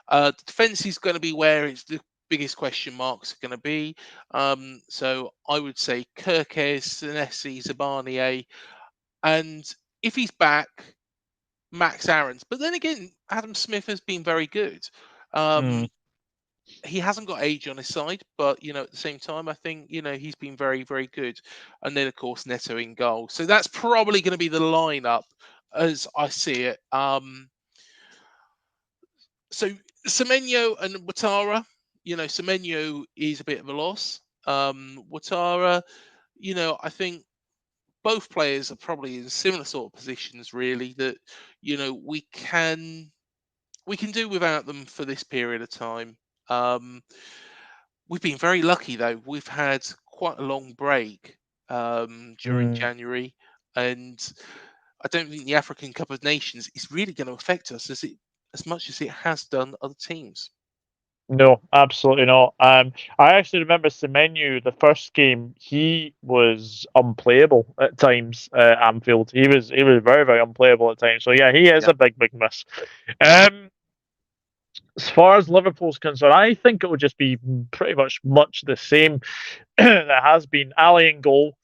The defence is going to be where it's the biggest question marks are going to be. So I would say Kirkes, Senesi, Zabanier, and if he's back, Max Aaron's. But then again, Adam Smith has been very good. He hasn't got age on his side, but at the same time, I think he's been very, very good. And then of course Neto in goal. So that's probably going to be the lineup as I see it. So Semenyo and Wataru, Semenyo is a bit of a loss. Wataru, I think both players are probably in similar sort of positions, really, that we can do without them for this period of time. We've been very lucky though. We've had quite a long break during January, and I don't think the African Cup of Nations is really going to affect us as much as it has done other teams. No, absolutely not. I actually remember Semenyo, the first game, he was unplayable at times at Anfield. He was very, very unplayable at times. So yeah, he is a big miss. As far as Liverpool's concerned, I think it would just be pretty much the same that has been. Ali in goal.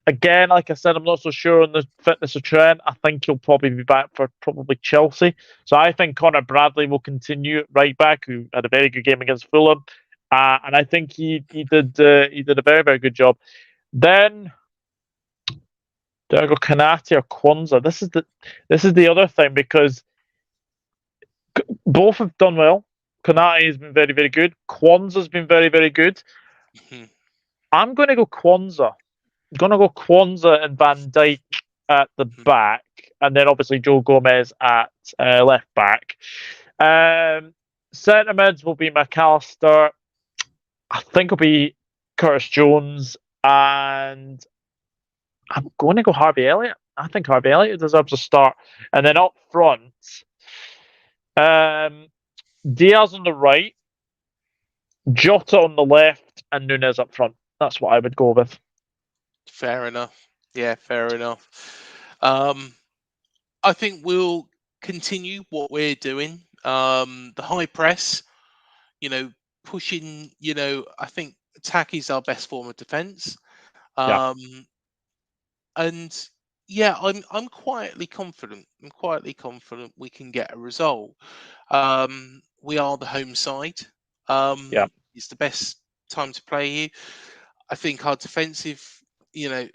Again, like I said, I'm not so sure on the fitness of Trent. I think he'll probably be back for probably Chelsea. So I think Connor Bradley will continue at right back, who had a very good game against Fulham, and I think he did a very, very good job. Then do I go Kanate or Kwanzaa? This is the other thing, because both have done well. Kanate has been very, very good. Kwanzaa's been very, very good. I'm going to go Kwanzaa. I'm going to go Kwanzaa and Van Dijk at the back, and then obviously Joe Gomez at left back. Centre mids will be McAllister. I think it'll be Curtis Jones, and I'm going to go Harvey Elliott. I think Harvey Elliott deserves a start. And then up front, Diaz on the right, Jota on the left and Nunez up front. That's what I would go with. Fair enough. Yeah, fair enough. I think we'll continue what we're doing. The high press, pushing. I think attack is our best form of defence. Yeah, And yeah, I'm quietly confident. I'm quietly confident we can get a result. We are the home side. yeah, It's the best time to play here. I think our defensive, you know,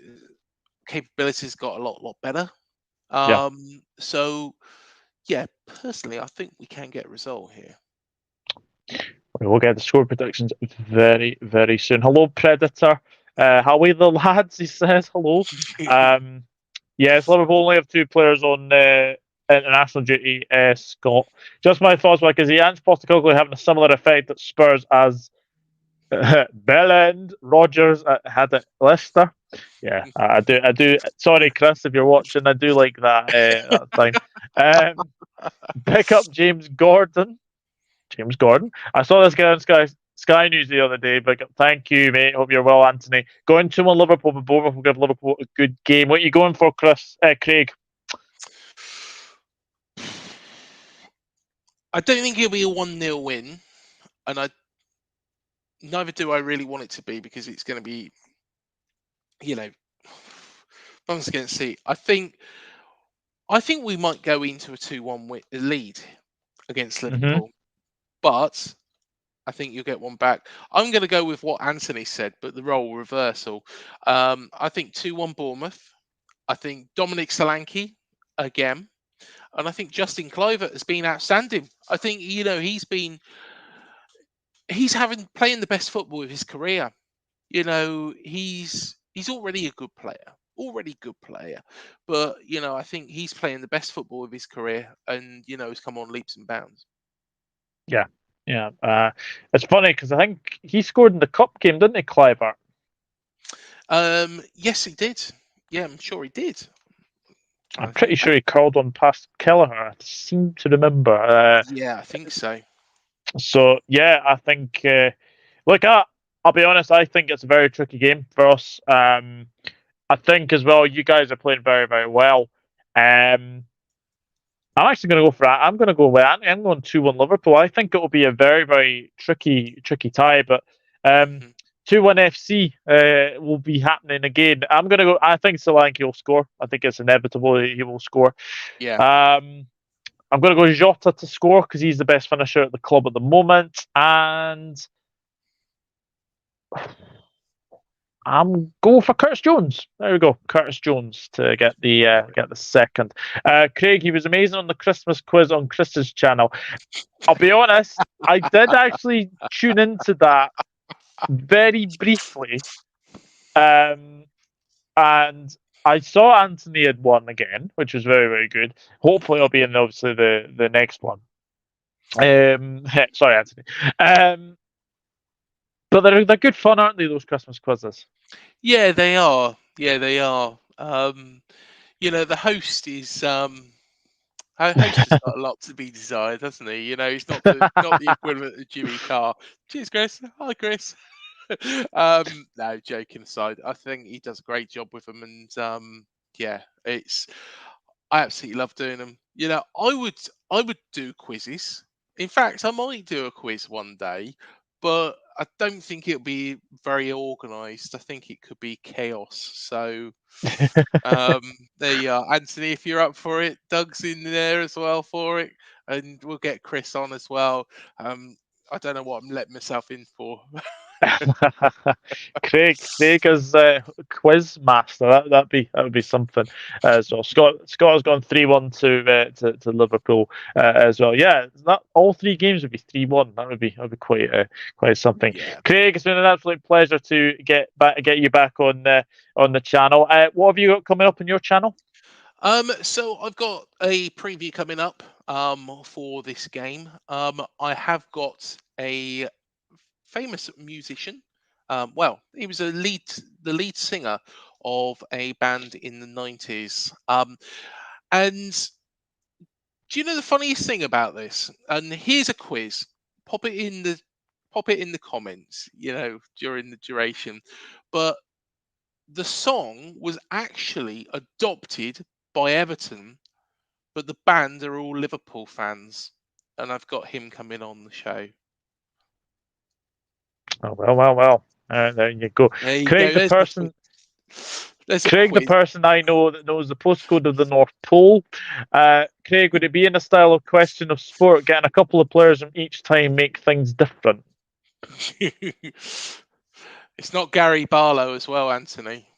capabilities got a lot better. yeah. So yeah, personally, I think we can get a result here. We'll get the score predictions very, very soon. Hello, Predator. How are the lads? He says hello. Yes, Liverpool only have 2 players on international duty. Scott. Just my thoughts, because the Ange Postecoglou having a similar effect at Spurs as Bellend Rogers had at Leicester. Yeah, I do. I do. Sorry, Chris, if you're watching, I do like that thing. Pick up James Gordon. James Gordon. I saw this guy on Sky News the other day, but thank you, mate. Hope you're well, Anthony. Going 2-1 Liverpool, but Bournemouth will give Liverpool a good game. What are you going for, Craig? I don't think it'll be a 1-0 win, and neither do I really want it to be, because it's going to be, Bungs against Sea. I think we might go into a 2-1 lead against Mm-hmm. Liverpool, but I think you'll get one back. I'm going to go with what Anthony said, but the role reversal. I think 2-1 Bournemouth. I think Dominic Solanke again, and I think Justin Kluivert has been outstanding. I think he's playing the best football of his career. He's already a good player, but I think he's playing the best football of his career, and he's come on leaps and bounds. Yeah, yeah. It's funny because I think he scored in the cup game, didn't he, Kluivert? Yes, he did. Yeah, I'm sure he did. I'm I pretty think sure he curled on past Kelleher. I seem to remember. Yeah, I think so. So yeah, I think. Look, I'll be honest. I think it's a very tricky game for us. I think as well, you guys are playing very, very well. I'm actually going to go for that. I'm going to go with Anthony. I'm going 2-1 Liverpool. I think it will be a very, very tricky tie, but um, Mhm. 2-1 FC will be happening again. I'm going to go. I think Solanke will score. I think it's inevitable he will score. Yeah. I'm going to go Jota to score because he's the best finisher at the club at the moment, and I'm going for Curtis Jones. There we go, Curtis Jones to get the second. Craig, he was amazing on the Christmas quiz on Chris's channel. I'll be honest, I did actually tune into that very briefly, and I saw Anthony had won again, which was very, very good. Hopefully, I'll be in obviously the next one. Sorry, Anthony. But they're good fun, aren't they? Those Christmas quizzes. Yeah, they are. Yeah, they are. The host is our host has got a lot to be desired, hasn't he? He's not the equivalent of Jimmy Carr. Cheers, Chris. Hi, Chris. No, joking aside, I think he does a great job with them, and yeah, I absolutely love doing them. I would do quizzes. In fact, I might do a quiz one day, but I don't think it'll be very organised. I think it could be chaos. So there you are, Anthony. If you're up for it, Doug's in there as well for it, and we'll get Chris on as well. I don't know what I'm letting myself in for. Craig is quiz master. That would be something. So Scott has gone 3-1 to Liverpool as well. Yeah, that all 3 games would be 3-1. That would be quite something. Yeah. Craig, it's been an absolute pleasure to get you back on the channel. What have you got coming up on your channel? So I've got a preview coming up for this game. I have got a famous musician. Well, he was the lead singer of a band in the 90s. And do you know the funniest thing about this? And here's a quiz. Pop it in the pop it in the comments, during the duration. But the song was actually adopted by Everton, but the band are all Liverpool fans, and I've got him coming on the show. Oh, well. There you go. There you Craig, go. the person. Craig, the person I know that knows the postcode of the North Pole. Craig, would it be in the style of Question of Sport, getting a couple of players from each time make things different? It's not Gary Barlow as well, Anthony.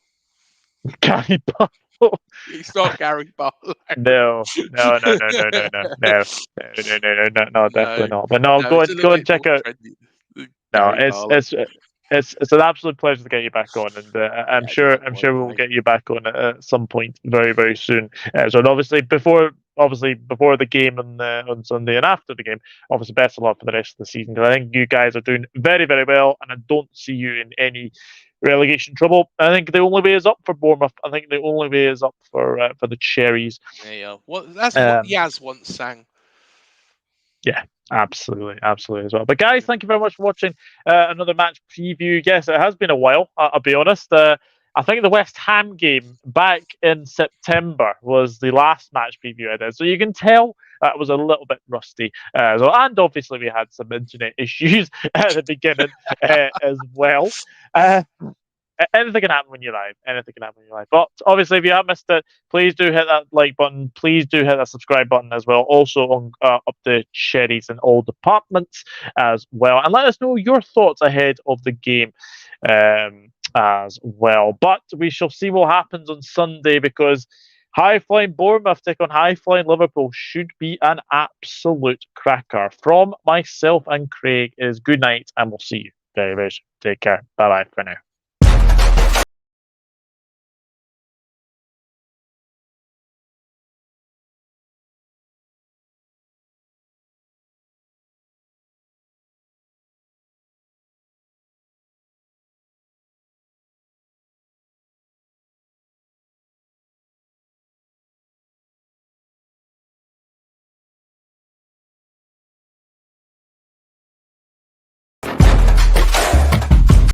Gary Barlow. It's not Gary Barlow. No, definitely not. But no, go and check out. No, it's an absolute pleasure to get you back on, and I'm sure we'll get you back on at some point very, very soon. So obviously before the game on Sunday and after the game, obviously best of luck for the rest of the season, because I think you guys are doing very, very well, and I don't see you in any relegation trouble. I think the only way is up for Bournemouth. I think the only way is up for the Cherries. Yeah, that's what Yaz once sang. Yeah, absolutely as well. But guys, thank you very much for watching another match preview. Yes, it has been a while, I'll be honest. I think the West Ham game back in September was the last match preview I did, so you can tell that was a little bit rusty. And obviously we had some internet issues at the beginning as well. Anything can happen when you're live. But obviously, if you have missed it, please do hit that like button. Please do hit that subscribe button as well. Also on up the Cherries in all departments as well. And let us know your thoughts ahead of the game as well. But we shall see what happens on Sunday, because high-flying Bournemouth take on high-flying Liverpool should be an absolute cracker. From myself and Craig is good night, and we'll see you very, very soon. Take care. Bye-bye for now.